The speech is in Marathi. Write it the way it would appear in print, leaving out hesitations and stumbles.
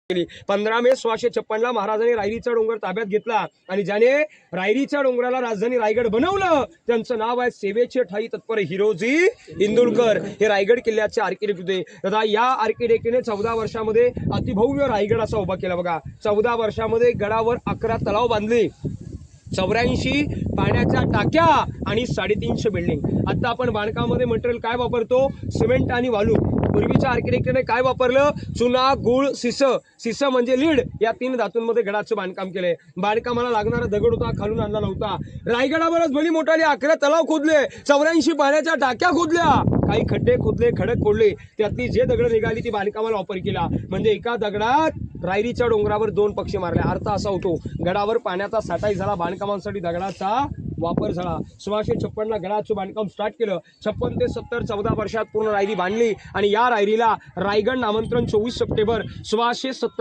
15 मे 1656 ला महाराजांनी रायरीचा डोंगर ताब्यात घेतला आणि ज्याने रायरीच्या डोंगराला राजधानी रायगड बनवलं त्यांचं नाव आहे सेवेचे ठाई तत्पर हिरोजी इंदुरकर। हे रायगड किल्ल्याचे आर्किटेक्ट होते। दादा या आर्किटेक्टने 14 वर्षामध्ये अतिभव्य रायगड असा उभा केला बघा। 14 वर्षामध्ये गडावर 11 तलाव बांधले, 84 पाण्याच्या टाक्या आणि 350 बिल्डिंग। आता आपण बांधकामामध्ये मटेरियल काय वापरतो? सिमेंट आणि वाळू। पूर्वीच्या आर्किटेक्टने काय वापरलं? चुना, गुळ, शिस म्हणजे लीड या 3 धातूंमध्ये गडाचं बांधकाम केलंय। बांधकामाला लागणारा दगड होता, खालून आणला नव्हता। रायगडावरच भली मोठाले 11 तलाव खोदले, 84 पाण्याच्या टाक्या खोदल्या, काही खड्डे खोदले, खडक खोदले, त्यातली जे दगड निघाली ती बांधकामाला वापर केला। म्हणजे एका दगडात रायरीच्या डोंगरावर 2 पक्षी मारले। अर्थ असा होतो गडावर पाण्याचा साठाही झाला, बांधकामांसाठी दगडाचा वापर झाला। 1656 ला गडाचं बांधकाम स्टार्ट केलं। 56 ते 70 14 वर्षात पूर्ण रायरी बांधली आणि या रायरीला रायगड नामांतरण 24 सप्टेंबर 1670